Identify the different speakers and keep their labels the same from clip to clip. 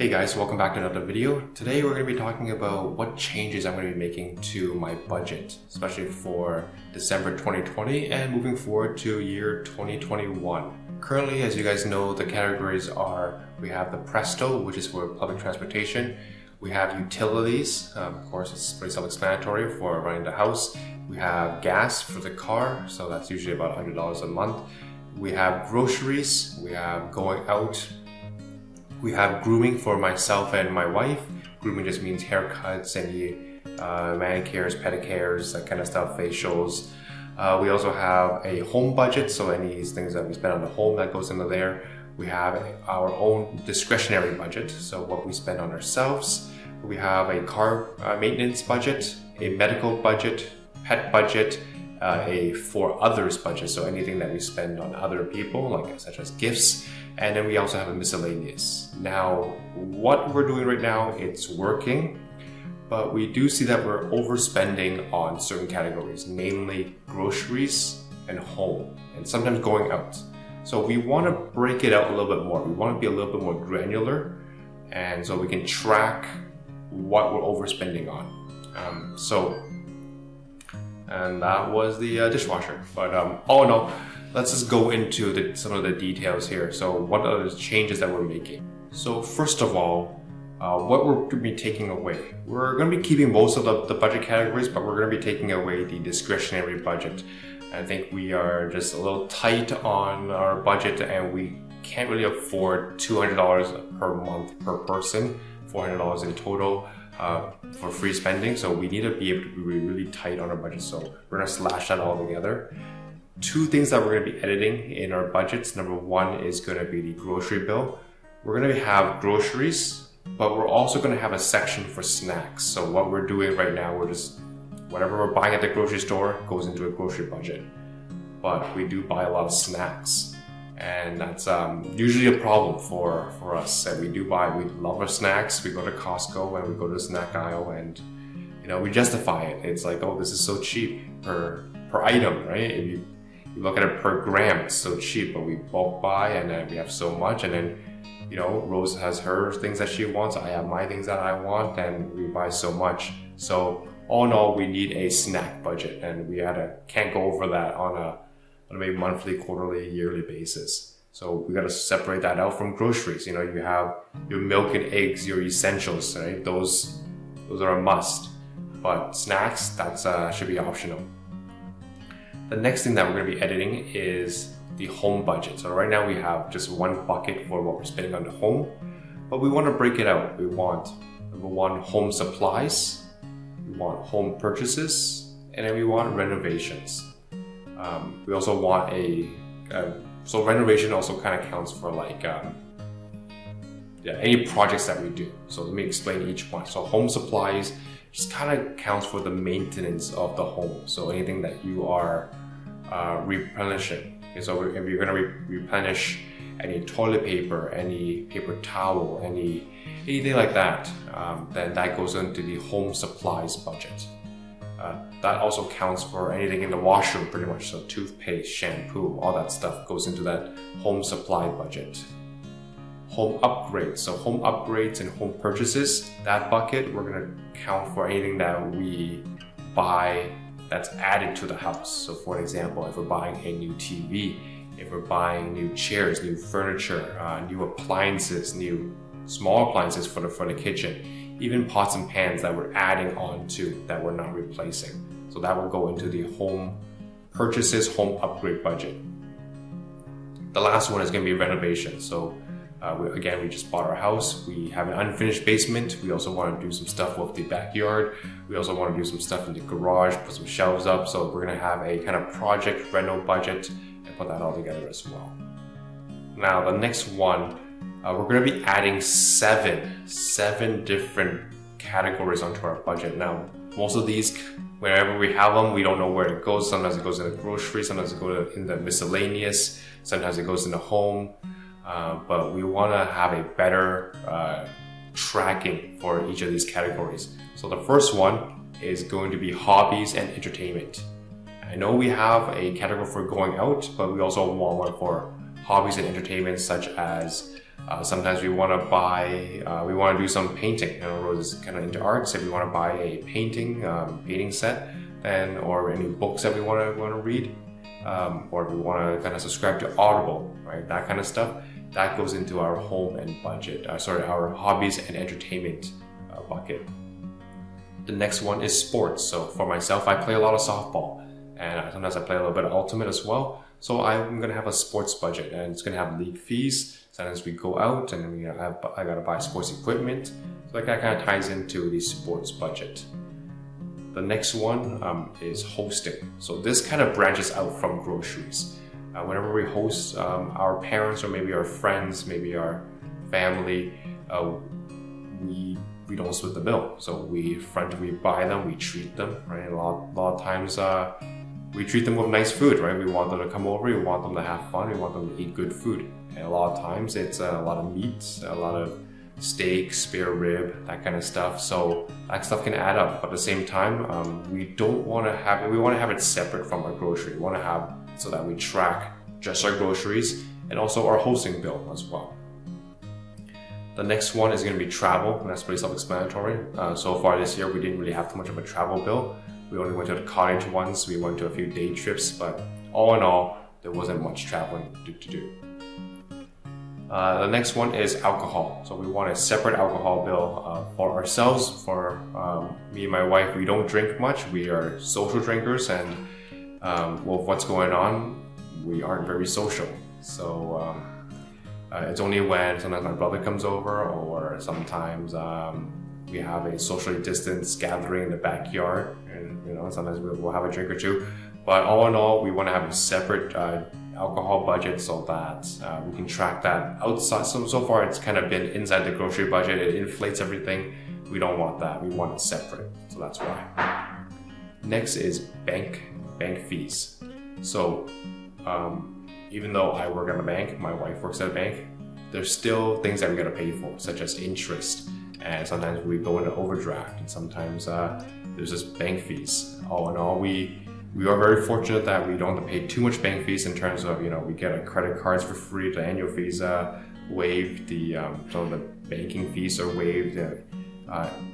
Speaker 1: Hey guys, welcome back to another video. Today we're going to be talking about what changes I'm going to be making to my budget, especially for December 2020 and moving forward to year 2021. Currently, as you guys know, the categories are, we have the Presto, which is for public transportation. We have utilities, of course it's pretty self-explanatory for running the house. We have gas for the car, so that's usually about $100 a month. We have groceries, we have going out. We have grooming for myself and my wife. Grooming just means haircuts, any manicures, pedicures, that kind of stuff, facials. We also have a home budget, so any things that we spend on the home that goes into there. We have our own discretionary budget, so what we spend on ourselves. We have a car maintenance budget, a medical budget, pet budget, a for others budget, so anything that we spend on other people, like such as gifts. And then we also have a miscellaneous. Now, what we're doing right now, it's working, but we do see that we're overspending on certain categories, mainly groceries and home, and sometimes going out. So we want to break it out a little bit more. We want to be a little bit more granular, and so we can track what we're overspending on. And that was the dishwasher. But all in all, let's just go into some of the details here. So what are the changes that we're making? So first of all, what we're going to be taking away. We're going to be keeping most of the budget categories, but we're going to be taking away the discretionary budget. I think we are just a little tight on our budget and we can't really afford $200 per month per person, $400 in total for free spending. So we need to be able to be really tight on our budget. So we're going to slash that all together. Two things that we're going to be editing in our budgets. Number one is going to be the grocery bill. We're going to have groceries, but we're also going to have a section for snacks. So what we're doing right now, we're just, whatever we're buying at the grocery store goes into a grocery budget. But we do buy a lot of snacks. And that's usually a problem for us. And we love our snacks. We go to Costco and we go to the snack aisle and, we justify it. It's like, oh, this is so cheap per item, right? If you look at it per gram, it's so cheap, but we bulk buy and then we have so much. And then, Rose has her things that she wants. I have my things that I want and we buy so much. So all in all, we need a snack budget and we can't go over that on a maybe monthly, quarterly, yearly basis. So we got to separate that out from groceries. You have your milk and eggs, your essentials, right? Those are a must. But snacks, that should be optional. The next thing that we're going to be editing is the home budget. So right now we have just one bucket for what we're spending on the home, but we want to break it out. We want, number one, home supplies, we want home purchases, and then we want renovations. We also want so renovation also kind of counts for like, any projects that we do. So let me explain each one. So home supplies just kind of counts for the maintenance of the home. So anything that you are replenishing. Okay, so if you're going to replenish any toilet paper, any paper towel, anything like that, then that goes into the home supplies budget. That also counts for anything in the washroom pretty much. So toothpaste, shampoo, all that stuff goes into that home supply budget. Home upgrades. So home upgrades and home purchases, that bucket, we're going to count for anything that we buy that's added to the house. So for example, if we're buying a new TV, if we're buying new chairs, new furniture, new appliances, new small appliances for the kitchen, even pots and pans that we're adding on to that we're not replacing. So that will go into the home purchases, home upgrade budget. The last one is going to be renovation. So we just bought our house. We have an unfinished basement. We also want to do some stuff with the backyard. We also want to do some stuff in the garage, put some shelves up. So we're going to have a kind of project reno budget and put that all together as well. Now the next one, we're going to be adding seven different categories onto our budget. Now, most of these, wherever we have them, we don't know where it goes. Sometimes it goes in the grocery, sometimes it goes in the miscellaneous, sometimes it goes in the home. But we want to have a better tracking for each of these categories. So the first one is going to be hobbies and entertainment. I know we have a category for going out, but we also want one for hobbies and entertainment, such as Sometimes we want to do some painting. You know, Rose is kind of into art, so we want to buy a painting set, or any books that we want to read, or we want to kind of subscribe to Audible, right? That kind of stuff. That goes into our home and budget. Our hobbies and entertainment bucket. The next one is sports. So for myself, I play a lot of softball, and sometimes I play a little bit of ultimate as well. So I'm gonna have a sports budget, and it's gonna have league fees. Sometimes we go out, and then I gotta buy sports equipment. So that kind of ties into the sports budget. The next one is hosting. So this kind of branches out from groceries. Whenever we host our parents or maybe our friends, maybe our family, we don't split the bill. So we buy them, we treat them, right? A lot of times we treat them with nice food, right? We want them to come over, we want them to have fun, we want them to eat good food. And a lot of times it's a lot of meats, a lot of steak, spare rib, that kind of stuff. So that stuff can add up. But at the same time, we want to have it separate from our grocery. We want to have so that we track just our groceries and also our hosting bill as well. The next one is going to be travel, and that's pretty self-explanatory. So far this year, we didn't really have too much of a travel bill. We only went to the cottage once, we went to a few day trips, but all in all, there wasn't much traveling to do. The next one is alcohol. So we want a separate alcohol bill for ourselves. For me and my wife, we don't drink much. We are social drinkers, and with what's going on, we aren't very social. So it's only when sometimes my brother comes over, or sometimes we have a socially distanced gathering in the backyard, and sometimes we'll have a drink or two. But all in all, we want to have a separate alcohol budget so that we can track that outside. So far it's kind of been inside the grocery budget. It inflates everything. We don't want that. We want it separate. So that's why. Next is bank fees. So even though I work at a bank, my wife works at a bank, there's still things that we gotta pay for, such as interest. And sometimes we go into overdraft, and sometimes there's just bank fees. All in all, we are very fortunate that we don't have to pay too much bank fees in terms of, we get our credit cards for free, the annual fees waived, some of the banking fees are waived,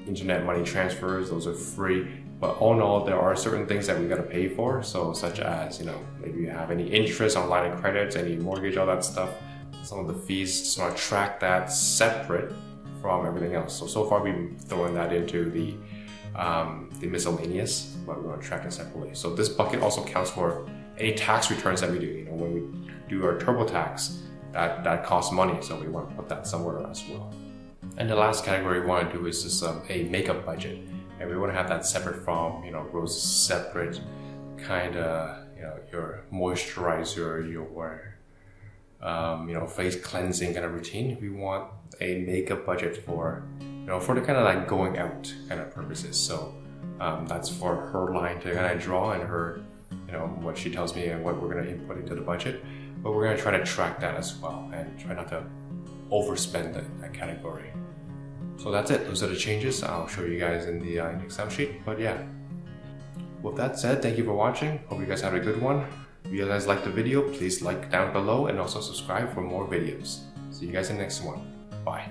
Speaker 1: internet money transfers, those are free. But all in all, there are certain things that we got to pay for. So such as, maybe you have any interest on line of credits, any mortgage, all that stuff. Some of the fees, just want to track that separate from everything else. So far we've been throwing that into the miscellaneous, but we want to track it separately. So this bucket also counts for any tax returns that we do. When we do our TurboTax, that costs money, so we want to put that somewhere as well. And the last category we want to do is just a makeup budget, and we want to have that separate from Rose's separate kind of your moisturizer, your face cleansing kind of routine. We want a makeup budget for for the kind of like going out kind of purposes. So that's for her line to kind of draw, and her what she tells me and what we're going to input into the budget. But we're going to try to track that as well and try not to overspend that category. So that's it. Those are the changes. I'll show you guys in the Excel sheet. But yeah, with that said, thank you for watching. Hope you guys had a good one. If you guys liked the video, please like down below and also subscribe for more videos. See you guys in the next one. Bye.